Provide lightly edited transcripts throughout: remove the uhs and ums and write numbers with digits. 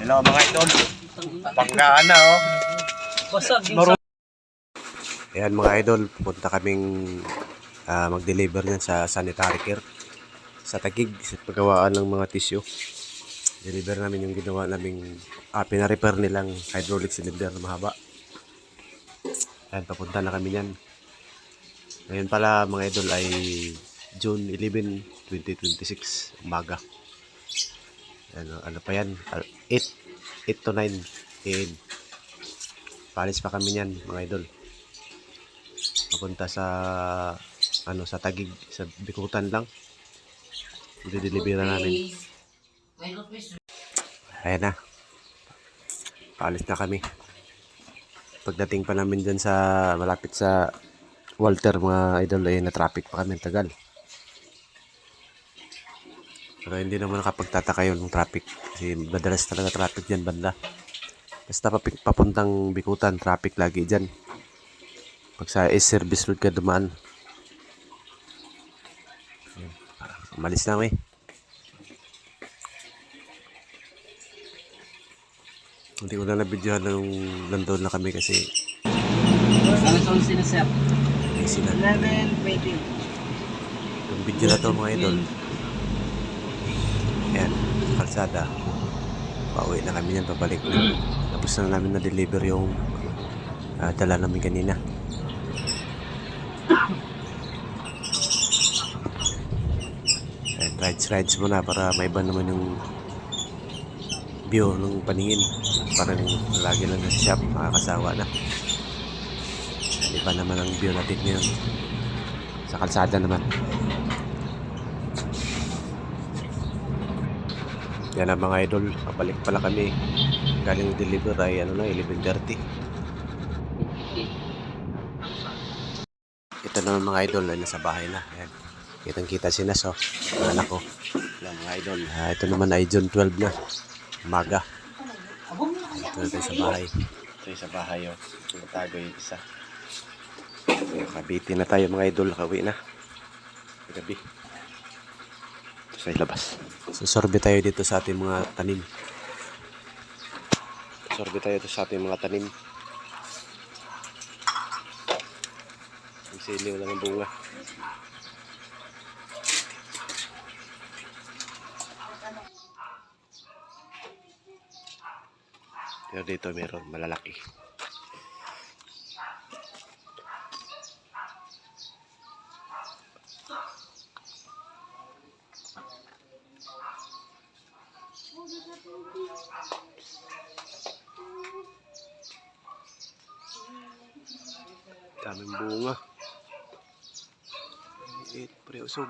Hello mga idol. Banggaan na oh. Basag yung Ayan mga idol, pupunta kaming mag-deliver yan sa sanitary care sa Taguig, sa paggawaan ng mga tissue. Deliver namin yung ginawa naming pina-repair nilang hydraulic cylinder na mahaba. Ayan, papunta na kami yan. Ngayon pala mga idol ay June 11, 2026, umaga. Ano pa yan? 8 to 9 AM. Palis pa kami yan mga idol. Papunta sa sa Taguig, sa Bikutan lang. I-deliver na namin. Ayan na. Paalis na kami. Pagdating pa namin dyan sa malapit sa Walter mga idol ay na-traffic pa kami, tagal. Pero hindi naman nakapagtataka yun ng traffic. Kasi madalas talaga traffic dyan banda. Basta papuntang Bikutan, traffic lagi dyan. Pag sa service road ka dumaan. Umalis na kami. Hindi ko na nabidyohan nung nandun na kami kasi ano itong sinasap? may sila. 11:20. Yung video na to mga idol. Ayan, kalsada. Pauwi na kami yan, pabalik na. Tapos na namin na-deliver yung dala namin kanina. Ayan, rides muna para maiba naman yung view ng paningin. Parang lagi lang sa shop, makakasawa na. Ayan, iba naman ang view natin ngayon. Sa kalsada naman. Yan ang mga idol, pabalik pala kami. Galing deliver ay 11:30. Ito naman mga idol ay nasa bahay na. Ayan. Kitang kita si Nas, oh. Ang anak ko. Yan mga idol. Ito naman ay June 12 na. Umaga. Ito na tayo sa bahay. Ito yung sa bahay, oh. Natago yung isa. Kabiti na tayo mga idol. Kawi na. Gabi. Sa ilabas. Sorbe tayo dito sa ating mga tanim. Sorbe tayo dito sa ating mga tanim. Ang sili wala ng bunga. Pero dito meron malalaki. Daming bunga. Pre usog.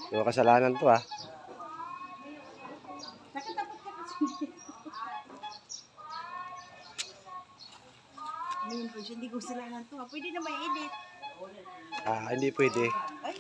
Yung kasalanan to ah. Hindi ko kasalanan to. Pwede na may edit. Hindi pwede. Ay,